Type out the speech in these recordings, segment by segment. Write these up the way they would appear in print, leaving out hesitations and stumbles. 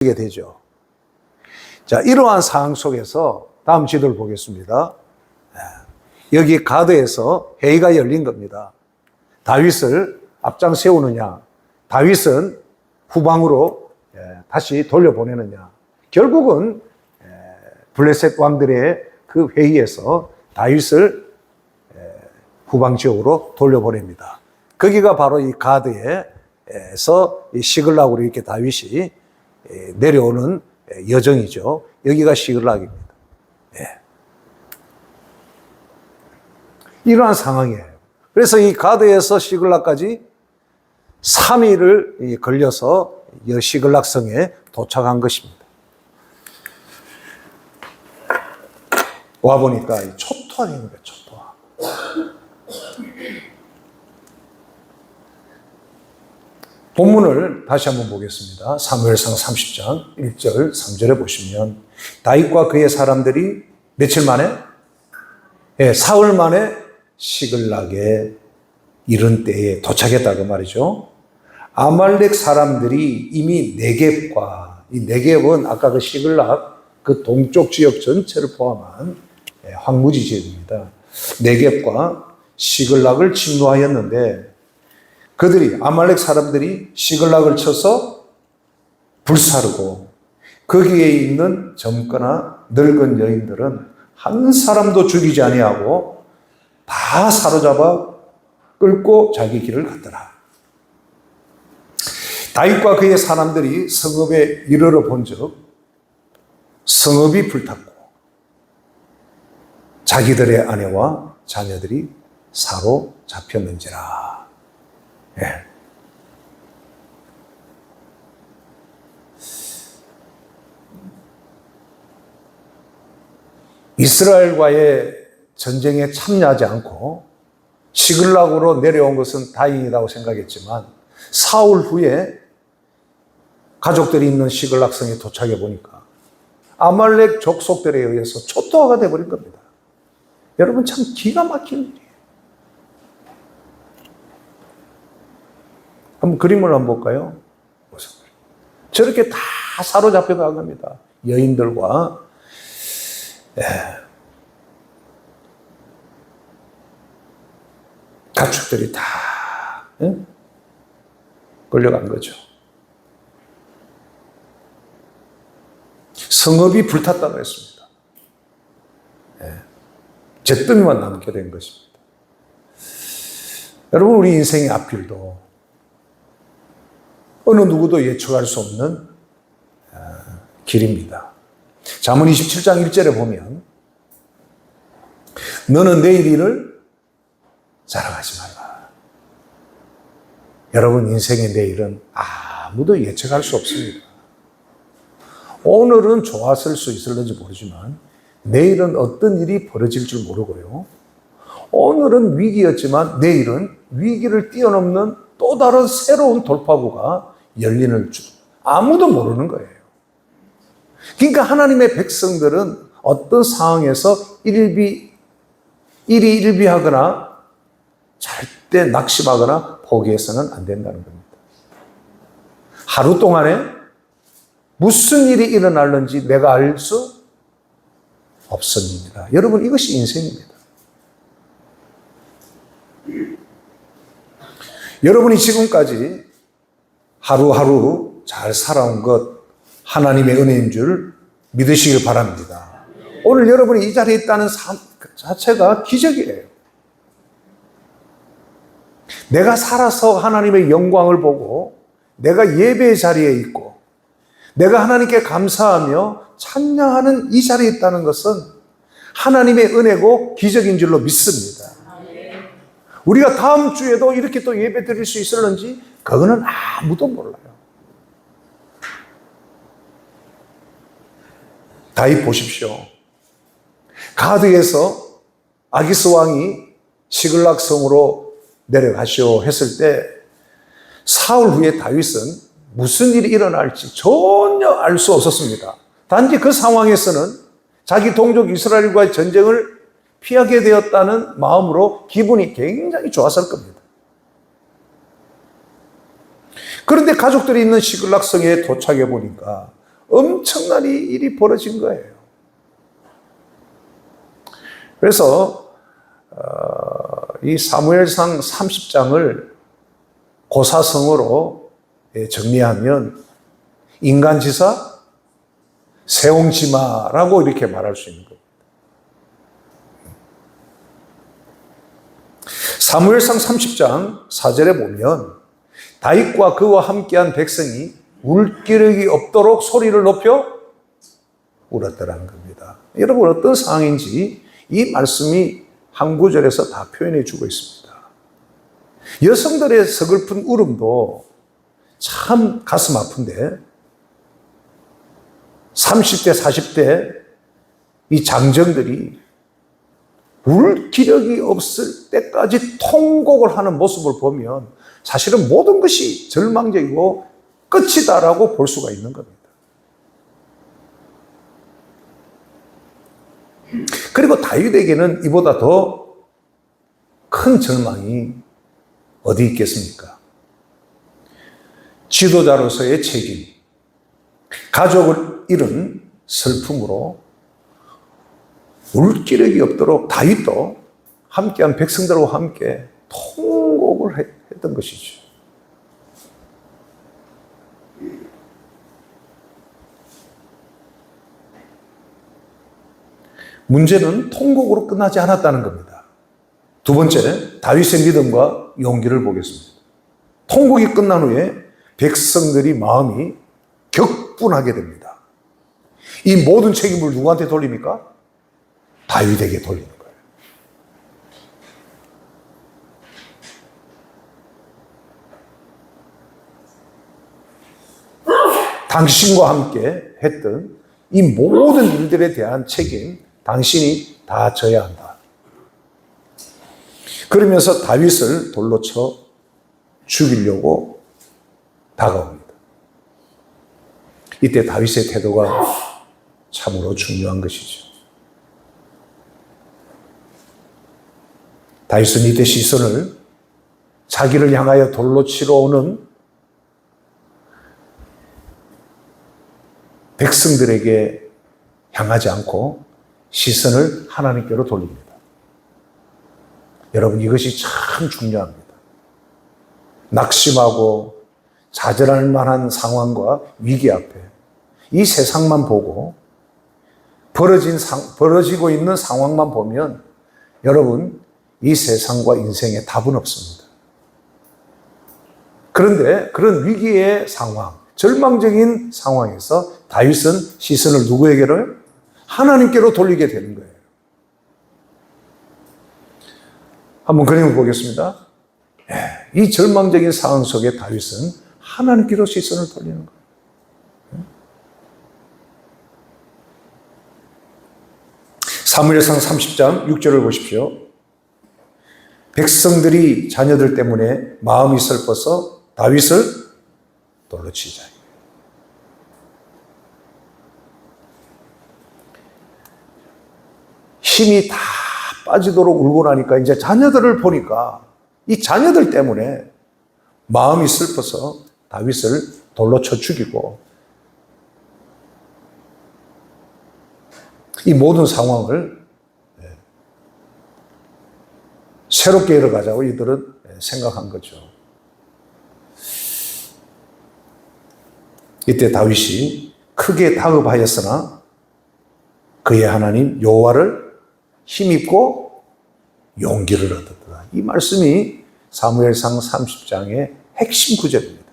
게 되죠. 자, 이러한 상황 속에서 다음 지도를 보겠습니다. 여기 가드에서 회의가 열린 겁니다. 다윗을 앞장 세우느냐, 다윗은 후방으로 다시 돌려보내느냐. 결국은 블레셋 왕들의 그 회의에서 다윗을 후방 지역으로 돌려보냅니다. 거기가 바로 이 가드에서 시글락으로 이렇게 다윗이 내려오는 여정이죠. 여기가 시글락입니다. 이러한 상황이에요. 그래서 이 가드에서 시글락까지 3일을 걸려서 이 시글락성에 도착한 것입니다. 와보니까 초토화입니다. 초토화. 본문을 다시 한번 보겠습니다. 사무엘상 30장 1절 3절에 보시면 다윗과 그의 사람들이 며칠 만에? 사흘 만에 시글락에 이른 때에 도착했다고 말이죠. 아말렉 사람들이 이미 네겝과, 이 네겝은 아까 그 시글락 그 동쪽 지역 전체를 포함한 황무지 지역입니다. 네겝과 시글락을 침노하였는데 그들이, 아말렉 사람들이 시글락을 쳐서 불사르고 거기에 있는 젊거나 늙은 여인들은 한 사람도 죽이지 아니하고 다 사로잡아 끌고 자기 길을 갔더라. 다윗과 그의 사람들이 성읍에 이르러 본즉 성읍이 불탔고 자기들의 아내와 자녀들이 사로잡혔는지라. 이스라엘과의 전쟁에 참여하지 않고 시글락으로 내려온 것은 다행이라고 생각했지만 사흘 후에 가족들이 있는 시글락성에 도착해 보니까 아말렉 족속들에 의해서 초토화가 되어버린 겁니다. 여러분 참 기가 막힌 일이에요. 한번 그림을 한번 볼까요? 저렇게 다 사로잡혀 간 겁니다. 여인들과 가축들이 다 끌려간 거죠. 성읍이 불탔다고 했습니다. 잿더미만 남게 된 것입니다. 여러분 우리 인생의 앞길도 어느 누구도 예측할 수 없는 길입니다. 잠언 27장 1절에 보면 너는 내일 일을 자랑하지 말라. 여러분 인생의 내일은 아무도 예측할 수 없습니다. 오늘은 좋았을 수 있을는지 모르지만 내일은 어떤 일이 벌어질 줄 모르고요. 오늘은 위기였지만 내일은 위기를 뛰어넘는 또 다른 새로운 돌파구가 열리는 줄 아무도 모르는 거예요. 그러니까 하나님의 백성들은 어떤 상황에서 일희일비하거나 절대 낙심하거나 포기해서는 안 된다는 겁니다. 하루 동안에 무슨 일이 일어날는지 내가 알 수 없습니다. 여러분 이것이 인생입니다. 여러분이 지금까지 하루하루 잘 살아온 것 하나님의 은혜인 줄 믿으시길 바랍니다. 오늘 여러분이 이 자리에 있다는 삶 자체가 기적이에요. 내가 살아서 하나님의 영광을 보고 내가 예배의 자리에 있고 내가 하나님께 감사하며 찬양하는 이 자리에 있다는 것은 하나님의 은혜고 기적인 줄로 믿습니다. 우리가 다음 주에도 이렇게 또 예배 드릴 수 있을는지 그거는 아무도 몰라요. 다윗 보십시오. 가드에서 아기스 왕이 시글락 성으로 내려가시오 했을 때 사흘 후에 다윗은 무슨 일이 일어날지 전혀 알 수 없었습니다. 단지 그 상황에서는 자기 동족 이스라엘과의 전쟁을 피하게 되었다는 마음으로 기분이 굉장히 좋았을 겁니다. 그런데 가족들이 있는 시글락성에 도착해 보니까 엄청난 일이 벌어진 거예요. 그래서 이 사무엘상 30장을 고사성어로 정리하면 인간지사, 세옹지마라고 이렇게 말할 수 있는 겁니다. 사무엘상 30장 4절에 보면 다윗과 그와 함께한 백성이 울 기력이 없도록 소리를 높여 울었더라는 겁니다. 여러분 어떤 상황인지 이 말씀이 한 구절에서 다 표현해 주고 있습니다. 여성들의 서글픈 울음도 참 가슴 아픈데 30대, 40대 이 장정들이 울 기력이 없을 때까지 통곡을 하는 모습을 보면 사실은 모든 것이 절망적이고 끝이다라고 볼 수가 있는 겁니다. 그리고 다윗에게는 이보다 더 큰 절망이 어디 있겠습니까? 지도자로서의 책임, 가족을 잃은 슬픔으로 울 기력이 없도록 다윗도 함께한 백성들과 함께 통곡을 했던 것이죠. 문제는 통곡으로 끝나지 않았다는 겁니다. 두 번째, 다윗의 믿음과 용기를 보겠습니다. 통곡이 끝난 후에 백성들이 마음이 격분하게 됩니다. 이 모든 책임을 누구한테 돌립니까? 다윗에게 돌리는 거예요. 당신과 함께 했던 이 모든 일들에 대한 책임, 당신이 다 져야 한다. 그러면서 다윗을 돌로 쳐 죽이려고 다가옵니다. 이때 다윗의 태도가 참으로 중요한 것이죠. 다윗은 이때 시선을 자기를 향하여 돌로 치러 오는 백성들에게 향하지 않고 시선을 하나님께로 돌립니다. 여러분 이것이 참 중요합니다. 낙심하고 좌절할 만한 상황과 위기 앞에 이 세상만 보고 벌어지고 있는 상황만 보면 여러분 이 세상과 인생에 답은 없습니다. 그런데 그런 위기의 상황, 절망적인 상황에서 다윗은 시선을 누구에게로? 하나님께로 돌리게 되는 거예요. 한번 그림을 보겠습니다. 이 절망적인 상황 속에 다윗은 하나님께로 시선을 돌리는 거예요. 사무엘상 30장 6절을 보십시오. 백성들이 자녀들 때문에 마음이 슬퍼서 다윗을 돌로 치자. 힘이 다 빠지도록 울고 나니까 이제 자녀들을 보니까 이 자녀들 때문에 마음이 슬퍼서 다윗을 돌로 쳐 죽이고 이 모든 상황을 새롭게 이뤄가자고 이들은 생각한 거죠. 이때 다윗이 크게 다급하였으나 그의 하나님 여호와를 힘입고 용기를 얻었다. 이 말씀이 사무엘상 30장의 핵심 구절입니다.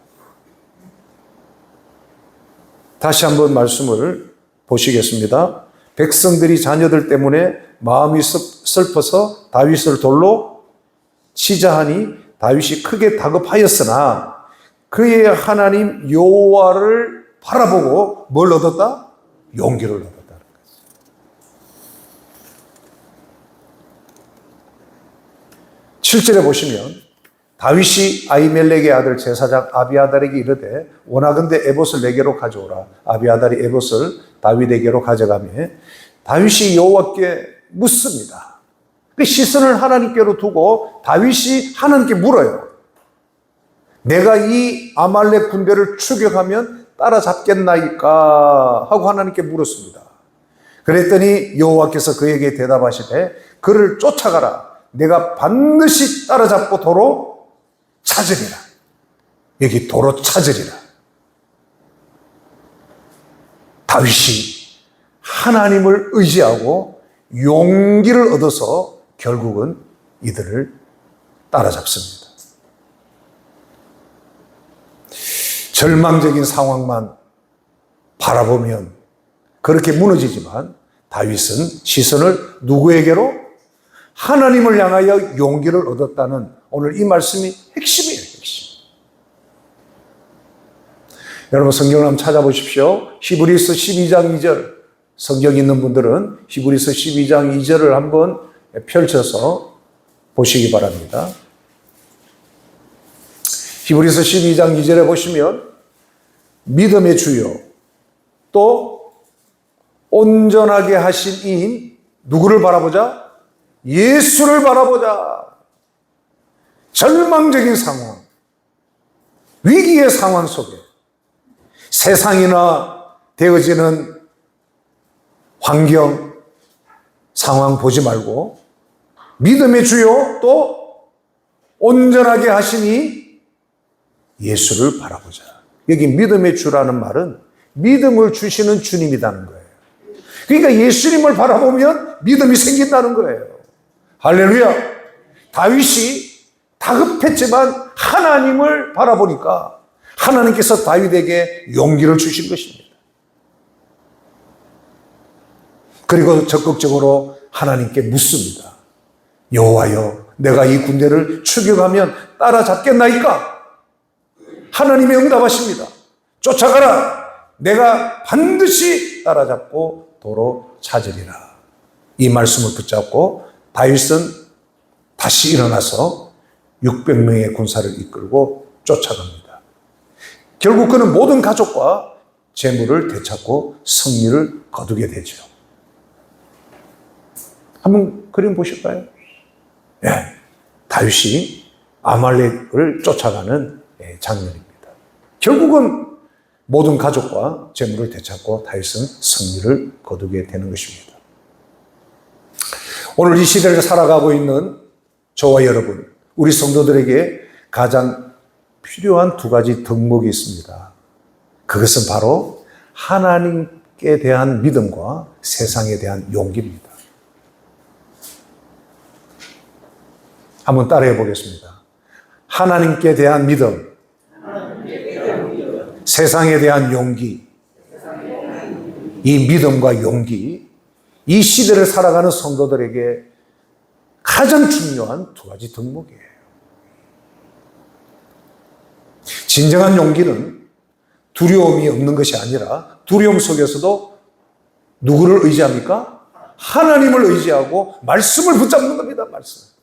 다시 한번 말씀을 보시겠습니다. 백성들이 자녀들 때문에 마음이 슬퍼서 다윗을 돌로 치자 하니 다윗이 크게 다급하였으나 그의 하나님 여호와를 바라보고 뭘 얻었다? 용기를 얻었다. 7절에 보시면 다윗이 아히멜렉의 아들 제사장 아비아달에게 이르되 원하건대 에봇을 내게로 가져오라. 아비아달이 에봇을 다윗에게로 가져가며 다윗이 여호와께 묻습니다. 그 시선을 하나님께로 두고 다윗이 하나님께 물어요. 내가 이 아말렉 군대를 추격하면 따라잡겠나이까 하고 하나님께 물었습니다. 그랬더니 여호와께서 그에게 대답하시되 그를 쫓아가라. 내가 반드시 따라잡고 도로 찾으리라. 여기 도로 찾으리라. 다윗이 하나님을 의지하고 용기를 얻어서 결국은 이들을 따라잡습니다. 절망적인 상황만 바라보면 그렇게 무너지지만 다윗은 시선을 누구에게로? 하나님을 향하여 용기를 얻었다는 오늘 이 말씀이 핵심이에요. 핵심. 여러분 성경을 한번 찾아보십시오. 히브리서 12장 2절 성경 있는 분들은 히브리서 12장 2절을 한번 펼쳐서 보시기 바랍니다. 히브리서 12장 2절에 보시면 믿음의 주요 또 온전하게 하신 이인 누구를 바라보자? 예수를 바라보자. 절망적인 상황, 위기의 상황 속에 세상이나 되어지는 환경, 상황 보지 말고 믿음의 주요 또 온전하게 하시니 예수를 바라보자. 여기 믿음의 주라는 말은 믿음을 주시는 주님이라는 거예요. 그러니까 예수님을 바라보면 믿음이 생긴다는 거예요. 할렐루야. 다윗이 다급했지만 하나님을 바라보니까 하나님께서 다윗에게 용기를 주신 것입니다. 그리고 적극적으로 하나님께 묻습니다. 여호와여, 내가 이 군대를 추격하면 따라잡겠나이까? 하나님이 응답하십니다. 쫓아가라. 내가 반드시 따라잡고 도로 찾으리라. 이 말씀을 붙잡고 다윗은 다시 일어나서 600명의 군사를 이끌고 쫓아갑니다. 결국 그는 모든 가족과 재물을 되찾고 승리를 거두게 되죠. 한번 그림 보실까요? 예, 다윗이 아말렉을 쫓아가는 장면입니다. 결국은 모든 가족과 재물을 되찾고 다윗은 승리를 거두게 되는 것입니다. 오늘 이 시대를 살아가고 있는 저와 여러분, 우리 성도들에게 가장 필요한 두 가지 덕목이 있습니다. 그것은 바로 하나님께 대한 믿음과 세상에 대한 용기입니다. 한번 따라해 보겠습니다. 하나님께 대한 믿음, 세상에 대한 용기. 이 믿음과 용기, 이 시대를 살아가는 성도들에게 가장 중요한 두 가지 덕목이에요. 진정한 용기는 두려움이 없는 것이 아니라 두려움 속에서도 누구를 의지합니까? 하나님을 의지하고 말씀을 붙잡는 겁니다. 말씀.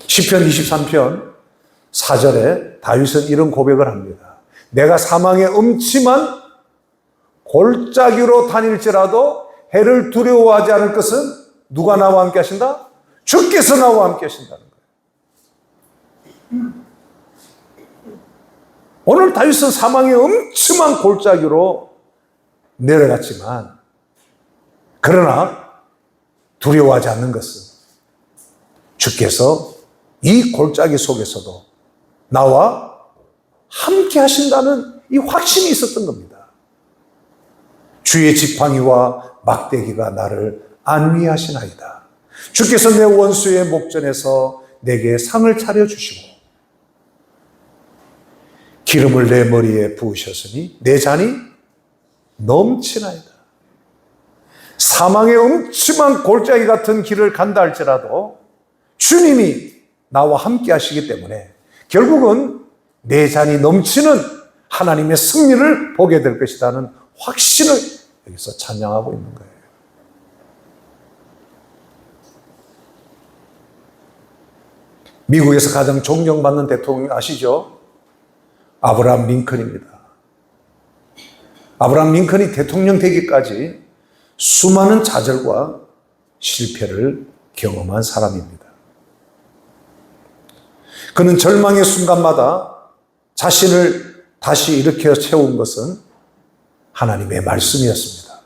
시편 23편 4절에 다윗은 이런 고백을 합니다. 내가 사망의 음침한 골짜기로 다닐지라도 해를 두려워하지 않을 것은 누가 나와 함께 하신다? 주께서 나와 함께 하신다는 거예요. 오늘 다윗은 사망의 음침한 골짜기로 내려갔지만 그러나 두려워하지 않는 것은 주께서 이 골짜기 속에서도 나와 함께 하신다는 이 확신이 있었던 겁니다. 주의 지팡이와 막대기가 나를 안위하시나이다. 주께서 내 원수의 목전에서 내게 상을 차려주시고 기름을 내 머리에 부으셨으니 내 잔이 넘치나이다. 사망의 음침한 골짜기 같은 길을 간다 할지라도 주님이 나와 함께 하시기 때문에 결국은 내 잔이 넘치는 하나님의 승리를 보게 될 것이라는 확신을 여기서 찬양하고 있는 거예요. 미국에서 가장 존경받는 대통령 아시죠? 아브라함 링컨입니다. 아브라함 링컨이 대통령 되기까지 수많은 좌절과 실패를 경험한 사람입니다. 그는 절망의 순간마다 자신을 다시 일으켜 세운 것은 하나님의 말씀이었습니다.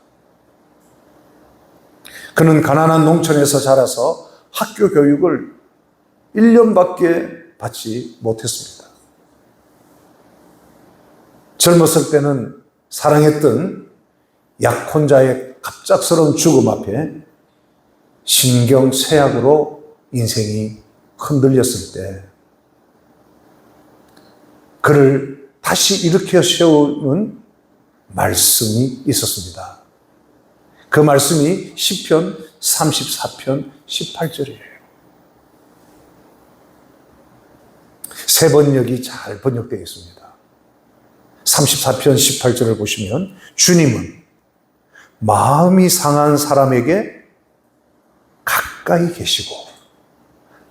그는 가난한 농촌에서 자라서 학교 교육을 1년밖에 받지 못했습니다. 젊었을 때는 사랑했던 약혼자의 갑작스러운 죽음 앞에 신경쇠약으로 인생이 흔들렸을 때 그를 다시 일으켜 세우는 말씀이 있었습니다. 그 말씀이 시편 34편 18절이에요. 세 번역이 잘 번역되어 있습니다. 34편 18절을 보시면 주님은 마음이 상한 사람에게 가까이 계시고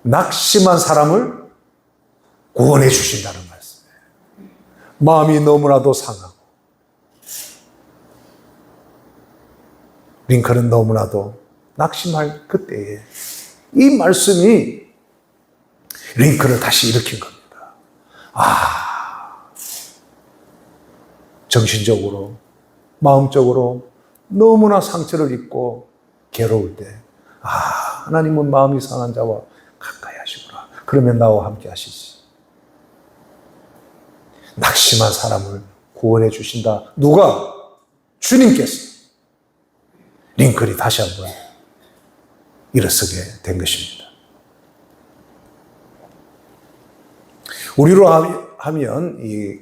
낙심한 사람을 구원해 주신다는 말씀이에요. 마음이 너무나도 상하고 링컨은 너무나도 낙심할 그때에 이 말씀이 링컨을 다시 일으킨 겁니다. 정신적으로, 마음적으로 너무나 상처를 입고 괴로울 때 하나님은 마음이 상한 자와 가까이 하시구나. 그러면 나와 함께 하시지. 낙심한 사람을 구원해 주신다. 누가? 주님께서. 링컨이 다시 한번 일어서게 된 것입니다. 우리로 하면 이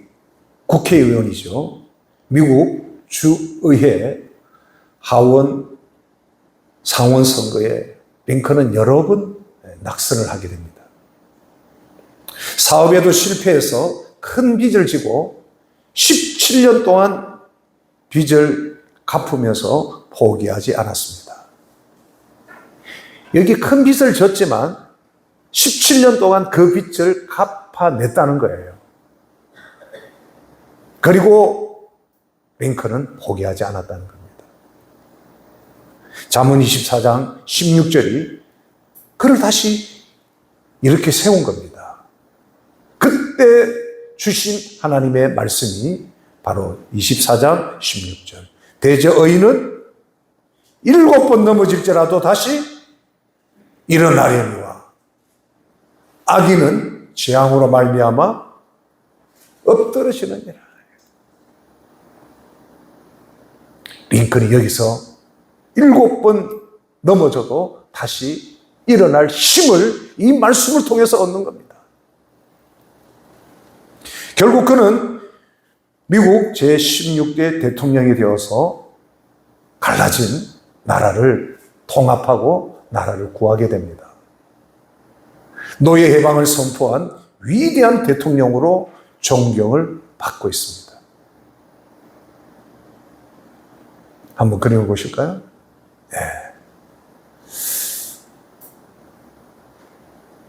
국회의원이죠. 미국 주의회 하원 상원 선거에 링컨은 여러 번 낙선을 하게 됩니다. 사업에도 실패해서 큰 빚을 지고 17년 동안 빚을 갚으면서 포기하지 않았습니다. 여기 큰 빚을 졌지만 17년 동안 그 빚을 갚아냈다는 거예요. 그리고 링컨은 포기하지 않았다는 겁니다. 잠언 24장 16절이 그를 다시 이렇게 세운 겁니다. 그때 주신 하나님의 말씀이 바로 24장 16절. 대저 의인은 7번 넘어질지라도 다시 일어나려니와 악인은 재앙으로 말미암아 엎드러지느니라. 링컨이 여기서 7번 넘어져도 다시 일어날 힘을 이 말씀을 통해서 얻는 겁니다. 결국 그는 미국 제16대 대통령이 되어서 갈라진 나라를 통합하고 나라를 구하게 됩니다. 노예 해방을 선포한 위대한 대통령으로 존경을 받고 있습니다. 한번 그려보실까요? 네.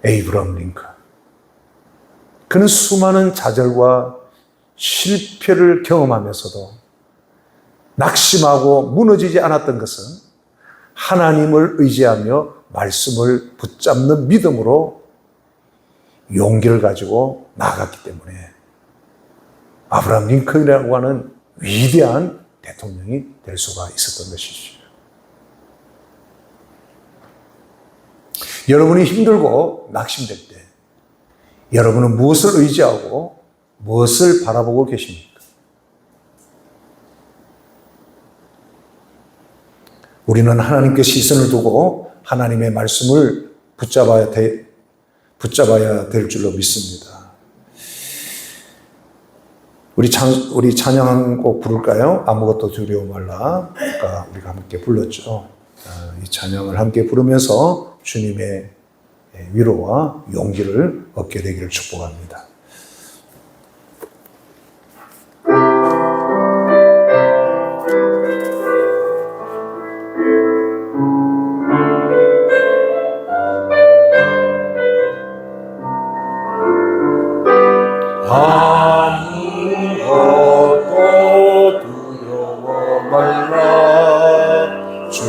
에이브러함 링컨. 그는 수많은 좌절과 실패를 경험하면서도 낙심하고 무너지지 않았던 것은 하나님을 의지하며 말씀을 붙잡는 믿음으로 용기를 가지고 나아갔기 때문에 아브라함 링컨이라고 하는 위대한 대통령이 될 수가 있었던 것이죠. 여러분이 힘들고 낙심될 때 여러분은 무엇을 의지하고 무엇을 바라보고 계십니까? 우리는 하나님께 시선을 두고 하나님의 말씀을 붙잡아야 될 줄로 믿습니다. 우리 찬양 한 곡 부를까요? 아무것도 두려워 말라. 아까 우리가 함께 불렀죠. 이 찬양을 함께 부르면서 주님의 위로와 용기를 얻게 되기를 축복합니다. 아무것도 두려워 말라. 주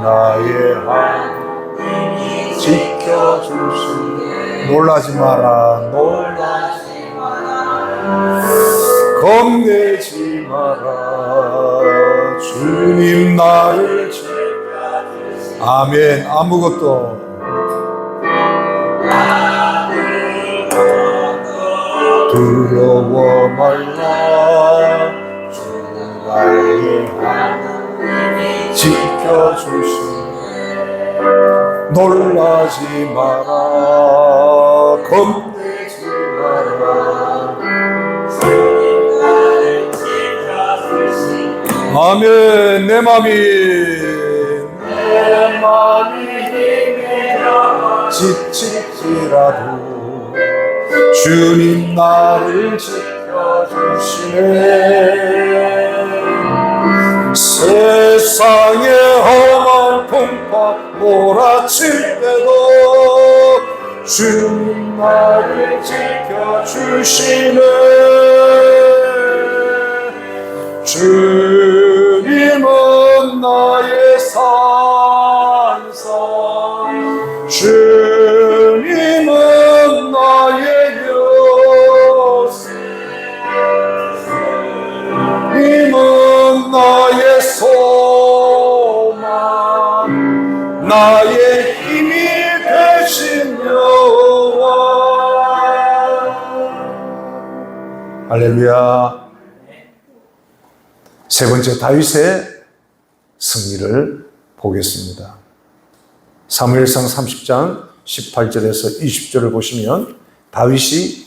나의 하나님이 지켜주시네. 놀라지 마라. 놀라지 마라. 겁내지 마라. 주님 나를 아멘. 아무것도 두려워 말라. 주는 나의 하나님이 지켜주시네. 놀라지 마라. 겁내지 마라. 아멘. 내 맘이 힘이라 지칠지라도 주님 나를 지켜주시네. 세상의 험한 풍파 몰아칠 때도 주님 나를 지켜주시네. 주님은 나의 산성, 주님은 나의 요새, 주님은 나의 소망, 나의 힘이 되신 여호와. 할렐루야. 세 번째, 다윗의 승리를 보겠습니다. 사무엘상 30장 18절에서 20절을 보시면 다윗이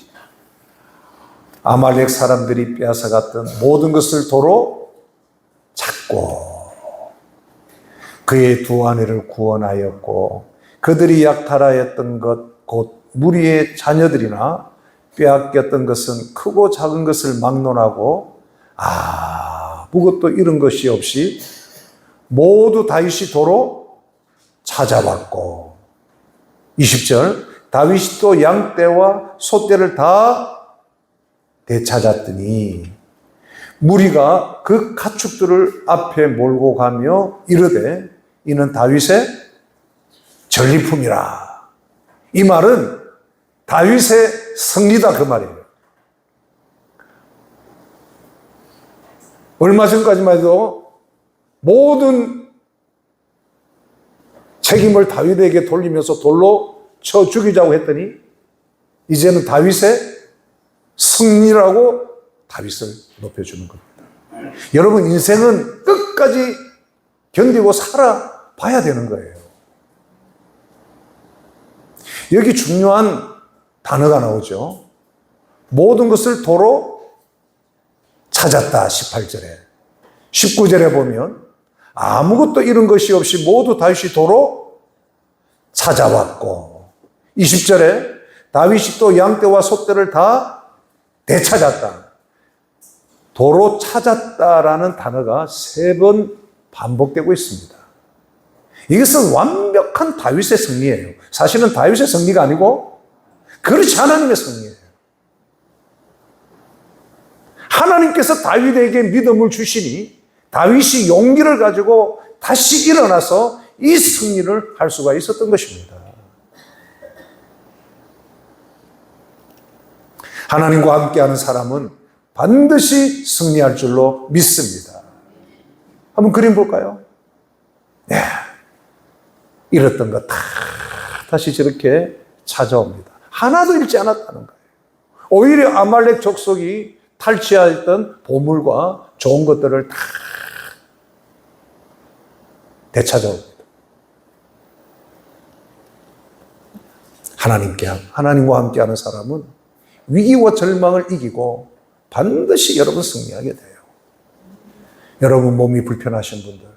아말렉 사람들이 빼앗아갔던 모든 것을 도로 찾고 그의 두 아내를 구원하였고 그들이 약탈하였던 것 곧 무리의 자녀들이나 빼앗겼던 것은 크고 작은 것을 막론하고 아무것도 잃은 것이 없이 모두 다윗이 도로 찾아왔고 20절 다윗이 또 양떼와 소떼를 다 되찾았더니 무리가 그 가축들을 앞에 몰고 가며 이르되 이는 다윗의 전리품이라. 이 말은 다윗의 승리다 그 말이에요. 얼마 전까지만 해도 모든 책임을 다윗에게 돌리면서 돌로 쳐 죽이자고 했더니 이제는 다윗의 승리라고 다윗을 높여주는 겁니다. 여러분 인생은 끝까지 견디고 살아봐야 되는 거예요. 여기 중요한 단어가 나오죠. 모든 것을 도로 찾았다 18절에. 19절에 보면 아무것도 잃은 것이 없이 모두 다윗이 도로 찾아왔고 20절에 다윗이 또 양떼와 소떼를 다 되찾았다. 도로 찾았다라는 단어가 3번 반복되고 있습니다. 이것은 완벽한 다윗의 승리예요. 사실은 다윗의 승리가 아니고 그렇지 하나님의 승리예요. 하나님께서 다윗에게 믿음을 주시니 다윗이 용기를 가지고 다시 일어나서 이 승리를 할 수가 있었던 것입니다. 하나님과 함께하는 사람은 반드시 승리할 줄로 믿습니다. 한번 그림 볼까요? 네. 잃었던 것 다 다시 저렇게 찾아옵니다. 하나도 잃지 않았다는 거예요. 오히려 아말렉 족속이 탈취하였던 보물과 좋은 것들을 다 되찾아옵니다. 하나님과 함께하는 사람은 위기와 절망을 이기고 반드시 여러분 승리하게 돼요. 여러분 몸이 불편하신 분들,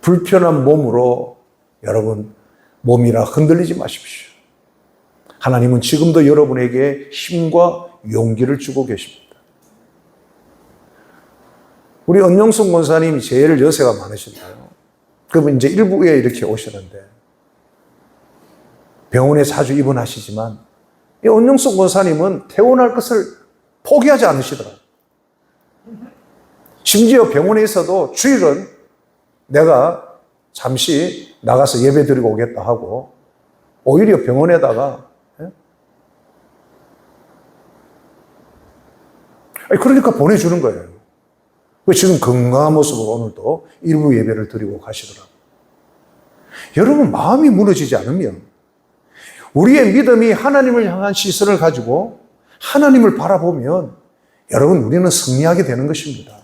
불편한 몸으로 여러분 몸이라 흔들리지 마십시오. 하나님은 지금도 여러분에게 힘과 용기를 주고 계십니다. 우리 은영숙 권사님이 제일 여세가 많으신데요. 그러면 이제 일부에 이렇게 오시는데 병원에 자주 입원하시지만 이 은영숙 권사님은 퇴원할 것을 포기하지 않으시더라고요. 심지어 병원에 있어도 주일은 내가 잠시 나가서 예배 드리고 오겠다 하고 오히려 병원에다가 그러니까 보내주는 거예요. 지금 건강한 모습으로 오늘도 일부 예배를 드리고 가시더라고요. 여러분, 마음이 무너지지 않으면, 우리의 믿음이 하나님을 향한 시선을 가지고 하나님을 바라보면, 여러분, 우리는 승리하게 되는 것입니다.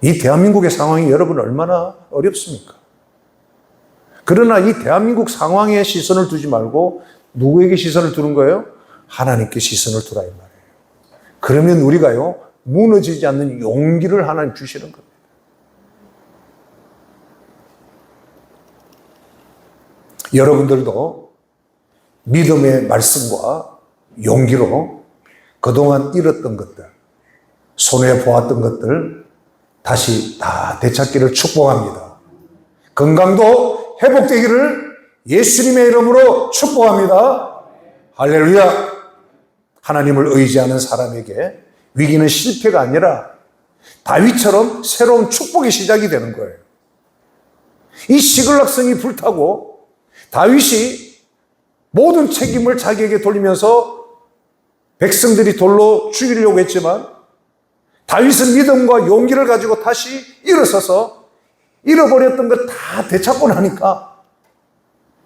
이 대한민국의 상황이 여러분 얼마나 어렵습니까? 그러나 이 대한민국 상황에 시선을 두지 말고 누구에게 시선을 두는 거예요? 하나님께 시선을 두라 이 말이에요. 그러면 우리가요, 무너지지 않는 용기를 하나님 주시는 겁니다. 여러분들도 믿음의 말씀과 용기로 그동안 잃었던 것들, 손해보았던 것들 다시 다 되찾기를 축복합니다. 건강도 회복되기를 예수님의 이름으로 축복합니다. 할렐루야. 하나님을 의지하는 사람에게 위기는 실패가 아니라 다윗처럼 새로운 축복의 시작이 되는 거예요. 이 시글락성이 불타고 다윗이 모든 책임을 자기에게 돌리면서 백성들이 돌로 죽이려고 했지만 다윗은 믿음과 용기를 가지고 다시 일어서서 잃어버렸던 것 다 되찾고 나니까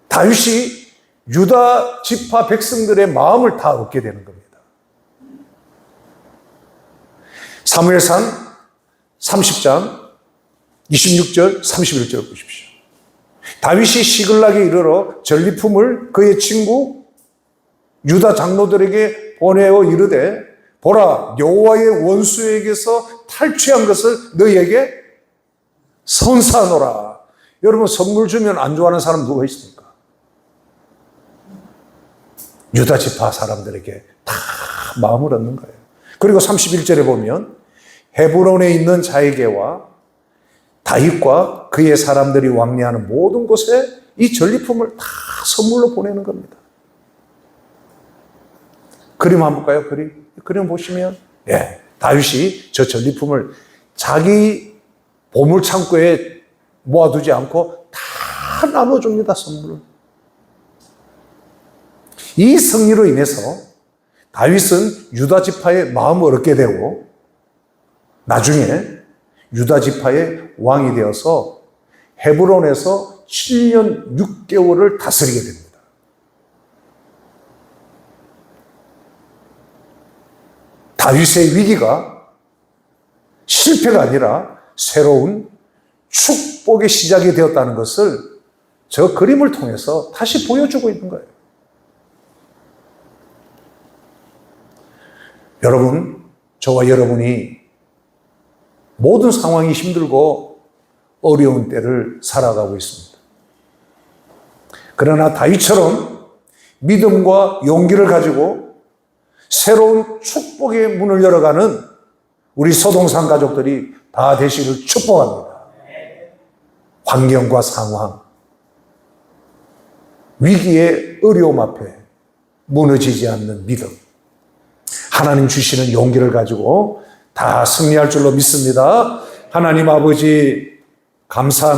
다윗이 유다 지파 백성들의 마음을 다 얻게 되는 겁니다. 사무엘상 30장 26절 31절 보십시오. 다윗이 시글락에 이르러 전리품을 그의 친구 유다 장로들에게 보내어 이르되 보라, 여호와의 원수에게서 탈취한 것을 너희에게 선사하노라. 여러분, 선물 주면 안 좋아하는 사람 누가 있습니까? 유다 지파 사람들에게 다 마음을 얻는 거예요. 그리고 31절에 보면 헤브론에 있는 자에게와 다윗과 그의 사람들이 왕래하는 모든 곳에 이 전리품을 다 선물로 보내는 겁니다. 그림 한번 볼까요? 그림 보시면, 예, 다윗이 저 전리품을 자기 보물 창고에 모아두지 않고 다 나눠줍니다, 선물을. 이 승리로 인해서 다윗은 유다 지파의 마음을 얻게 되고 나중에 유다 지파의 왕이 되어서 헤브론에서 7년 6개월을 다스리게 됩니다. 다윗의 위기가 실패가 아니라 새로운 축복의 시작이 되었다는 것을 저 그림을 통해서 다시 보여주고 있는 거예요. 여러분, 저와 여러분이 모든 상황이 힘들고 어려운 때를 살아가고 있습니다. 그러나 다윗처럼 믿음과 용기를 가지고 새로운 축복의 문을 열어가는 우리 소동산 가족들이 다 되시기를 축복합니다. 환경과 상황, 위기의 어려움 앞에 무너지지 않는 믿음, 하나님 주시는 용기를 가지고 다 승리할 줄로 믿습니다. 하나님 아버지, 감사합니다.